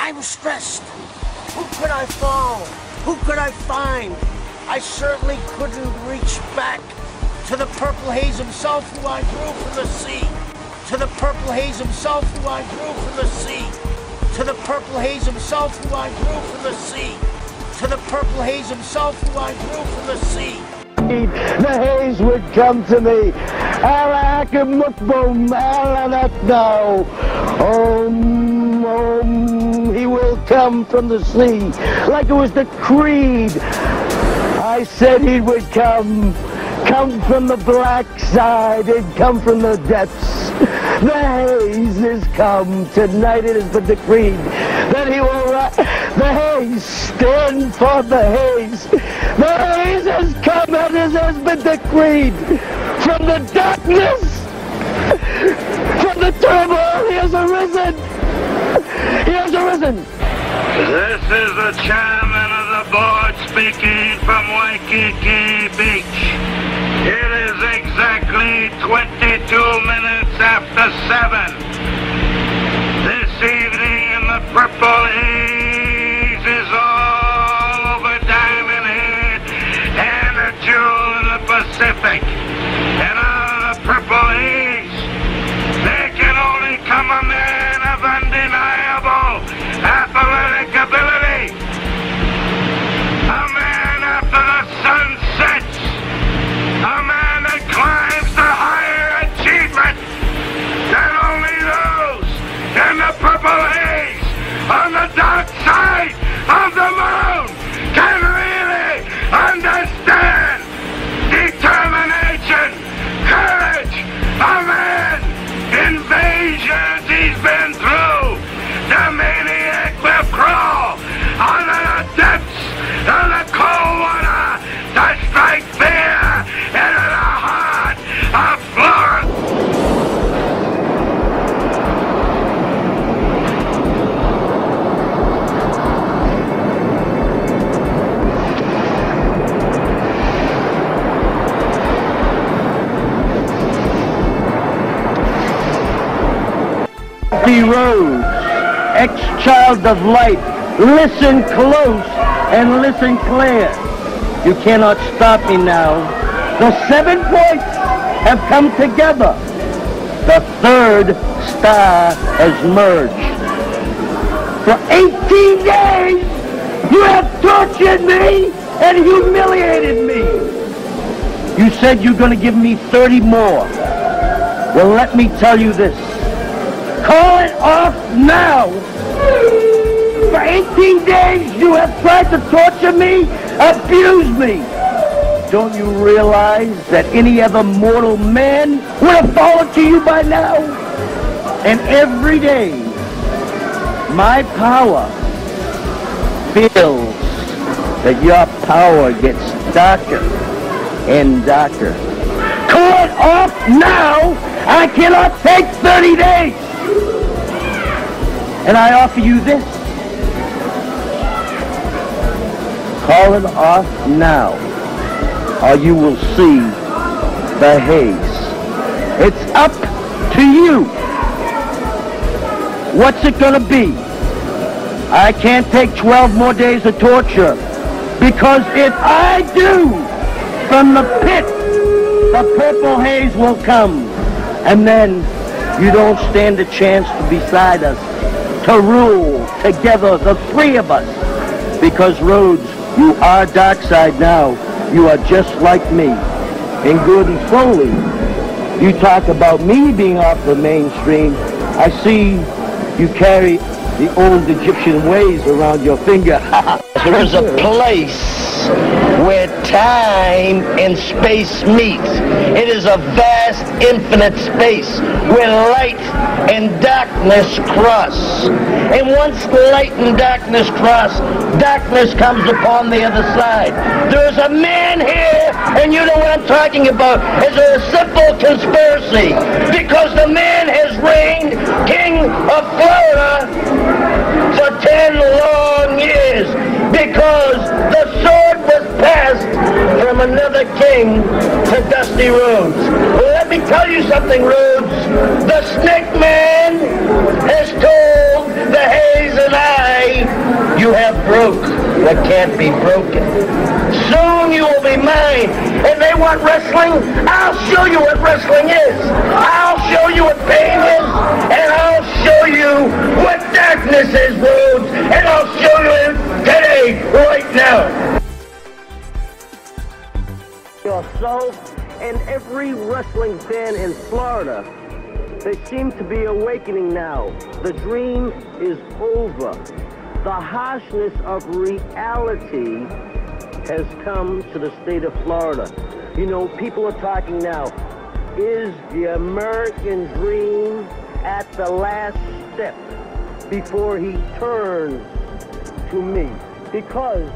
I'm stressed. Who could I follow? Who could I find? I certainly couldn't reach back to the purple haze himself who I drew from the sea. To the purple haze himself who I drew from the sea. To the purple haze himself who I drew from the sea. To the purple haze himself who I drew from the sea. The haze would come to me. He will come from the sea like it was the creed. I said he would come from the black side and come from the depths. The haze is come. Tonight it has been decreed that he will rise. The haze, stand for the haze. The haze has come and it has been decreed. From the darkness, from the turmoil, he has arisen. He has arisen. This is the chairman of the board speaking from Waikiki Beach. It is exactly 22 minutes after 7. This evening in the purple haze is all over Diamond Head and a jewel in the Pacific. And out of the purple haze, there can only come a man of undeniable athletic ability. A man after the sun sets. A man that climbs to higher achievement than only those in the purple haze on the dark side of the moon can really understand. Determination, courage, a man, invasions he's been through. The maniac will crawl under the depths of the cold water to strike fear into the heart of Florence. Rose, ex-child of light, listen close and listen clear. You cannot stop me now. The 7 points have come together. The third star has merged. For 18 days, you have tortured me and humiliated me. You said you're going to give me 30 more. Well, let me tell you this. Call it off now. For 18 days, you have tried to torture me, abuse me. Don't you realize that any other mortal man would have fallen to you by now? And every day, my power feels that your power gets darker and darker. Call it off now. I cannot take 30 days. And I offer you this. Call it off now, or you will see the haze. It's up to you. What's it gonna be? I can't take 12 more days of torture, because if I do, from the pit, the purple haze will come, and then you don't stand a chance to be beside us, to rule together, the three of us. Because Rhodes, you are dark side now. You are just like me. And Gordon Foley, you talk about me being off the mainstream. I see you carry the old Egyptian ways around your finger. There's a place where time and space meet. It is a vast, infinite space where light and darkness cross. And once light and darkness cross, darkness comes upon the other side. There's a man here, and you know what I'm talking about. It's a simple conspiracy, because the man has reigned king of Florida for 10 long years, because the sword was passed from another king to Dusty Rhodes. Well, let me tell you something, Rhodes. The Snake Man has told the Haze and I You have broke what can't be broken. Soon you will be mine. And they want wrestling? I'll show you what wrestling is. I'll show you what pain is. And I'll show you what darkness is, Rhodes. And I'll show you it today, right now. Yourself and every wrestling fan in Florida, they seem to be awakening now. The dream is over. The harshness of reality has come to the state of Florida. You know, people are talking now. Is the American dream at the last step before he turns to me? Because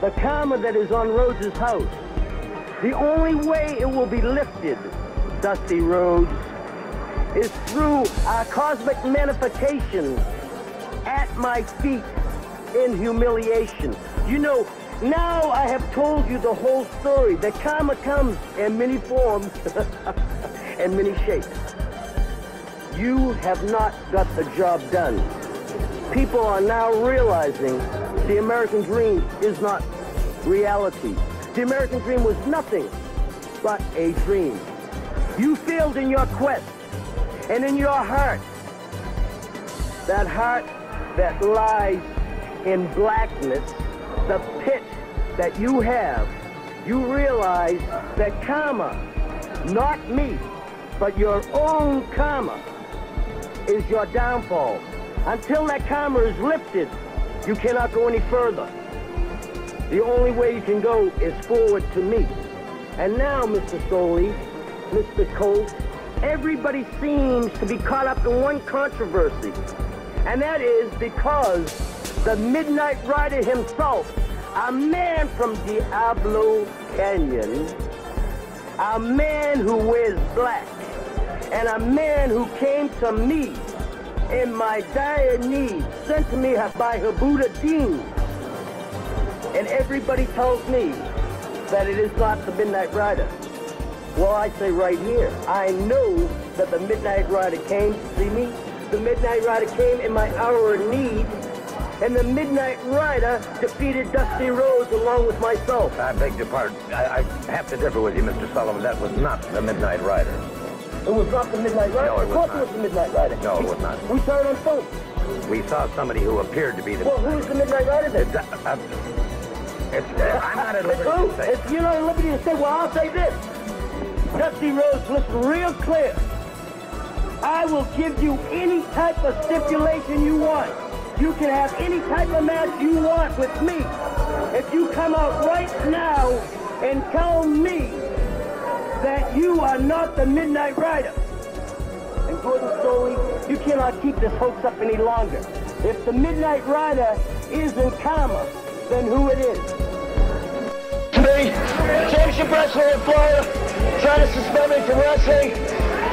the karma that is on Rhodes' house, the only way it will be lifted, Dusty Rhodes, is through our cosmic manifestation at my feet in humiliation. You know, now I have told you the whole story. The karma comes in many forms and many shapes. You have not got the job done. People are now realizing the American dream is not reality. The American dream was nothing but a dream. You failed in your quest. And in your heart that lies in blackness, the pit that you have, you realize that karma, not me, but your own karma, is your downfall. Until that karma is lifted, you cannot go any further. The only way you can go is forward to me. And now, Mr. Soli, Mr. Colt, everybody seems to be caught up in one controversy, and that is because the Midnight Rider himself, a man from Diablo Canyon, a man who wears black, and a man who came to me in my dire need, sent to me by her Buddha Dean, and everybody tells me that it is not the Midnight Rider. Well, I say right here, I know that the Midnight Rider came to see me. The Midnight Rider came in my hour of need. And the Midnight Rider defeated Dusty Rhodes along with myself. I beg your pardon. I have to differ with you, Mr. Sullivan. That was not the Midnight Rider. It was not the Midnight Rider? No, it was not. Of course it was the Midnight Rider. No, it was not. We saw it on phone. We saw somebody who appeared to be the... Well, who is the Midnight Rider then? I'm not at liberty to say. If you're not at liberty to say, well, I'll say this. Dusty Rhodes, listen real clear. I will give you any type of stipulation you want. You can have any type of match you want with me. If you come out right now and tell me that you are not the Midnight Rider. And Gordon Stoley, you cannot keep this hoax up any longer. If the Midnight Rider isn't karma, then who it is? Me, championship wrestler in Florida, trying to suspend me from wrestling.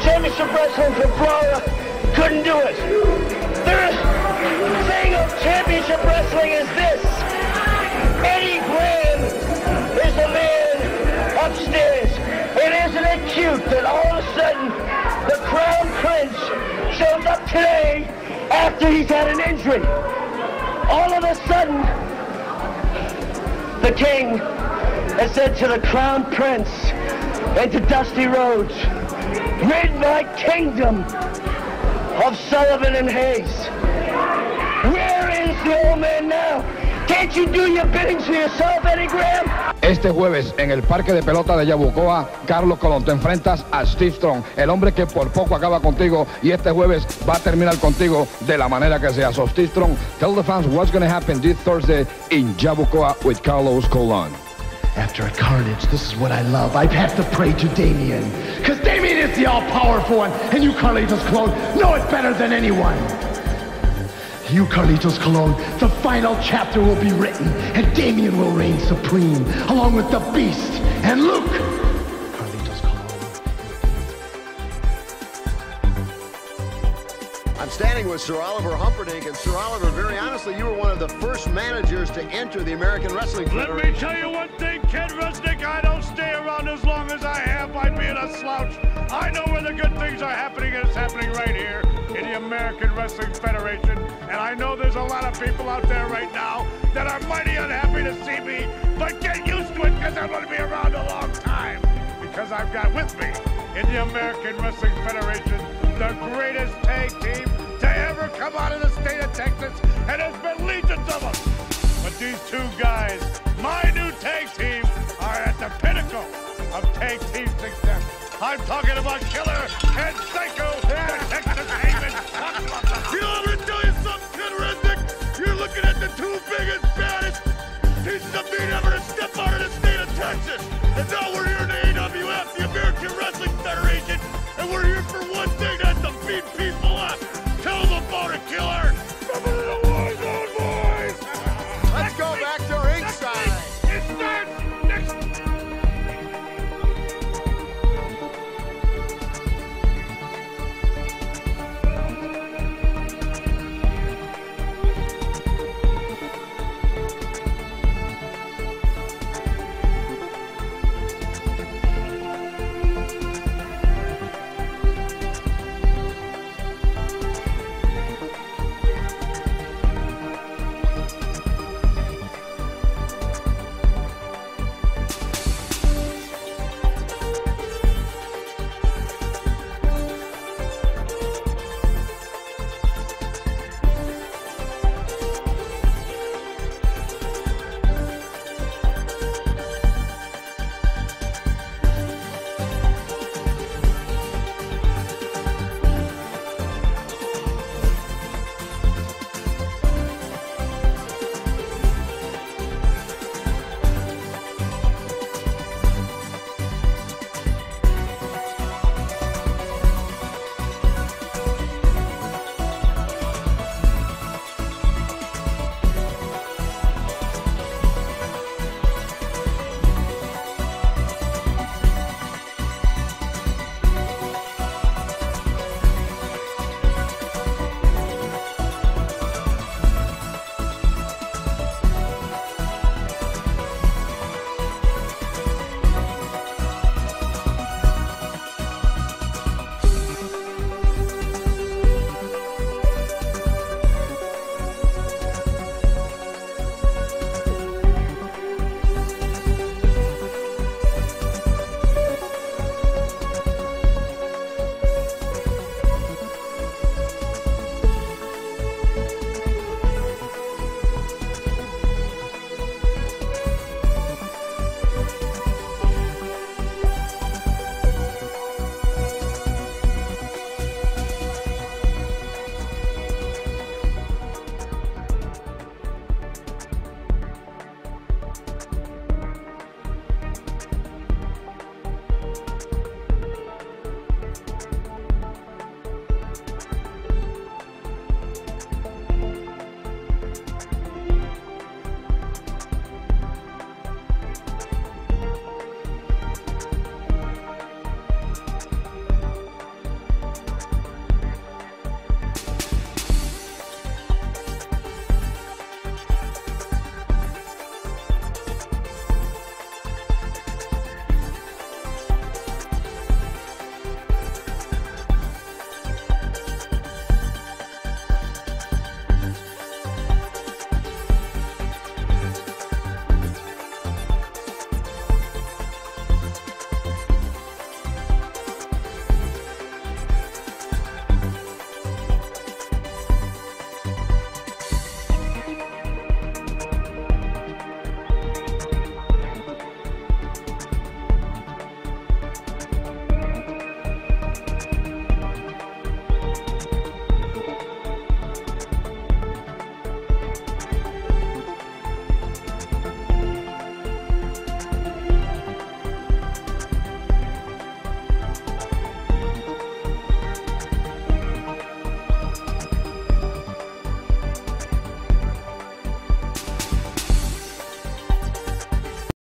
Championship wrestling from Florida, couldn't do it. The thing of championship wrestling is this. Eddie Graham is the man upstairs. And isn't it cute that all of a sudden the Crown Prince shows up today after he's had an injury? All of a sudden, the king has said to the Crown Prince and to Dusty Rhodes, rid my kingdom of Sullivan and Haze. Where is the old man now? Can't you do your biddings for yourself, Eddie Graham? Este jueves, en el parque de pelota de Yabucoa, Carlos Colón, te enfrentas a Steve Strong, el hombre que por poco acaba contigo, y este jueves va a terminar contigo de la manera que sea. So Steve Strong, tell the fans what's going to happen this Thursday in Yabucoa with Carlos Colón. After a carnage, this is what I love. I have to pray to Damien. Because Damien is the all-powerful one, and you, Carlitos Colon, know it better than anyone. You, Carlitos Colon, the final chapter will be written, and Damien will reign supreme, along with the Beast and Luke. Carlitos Colon. I'm standing with Sir Oliver Humperdinck, and Sir Oliver, very honestly, you were one of the first managers to enter the American Wrestling Federation. Let me tell you one thing, Kid Rusnick, I don't stay around as long as I have by being a slouch. I know where the good things are happening, and it's happening right here in the American Wrestling Federation, and I know there's a lot of people out there right now that are mighty unhappy to see me, but get used to it because I'm going to be around a long time. Because I've got with me in the American Wrestling Federation the greatest tag team to ever come out of the state of Texas, and there's been legions of them. But these two guys, my new tag team, are at the pinnacle of tag team success. I'm talking about Killer and Psycho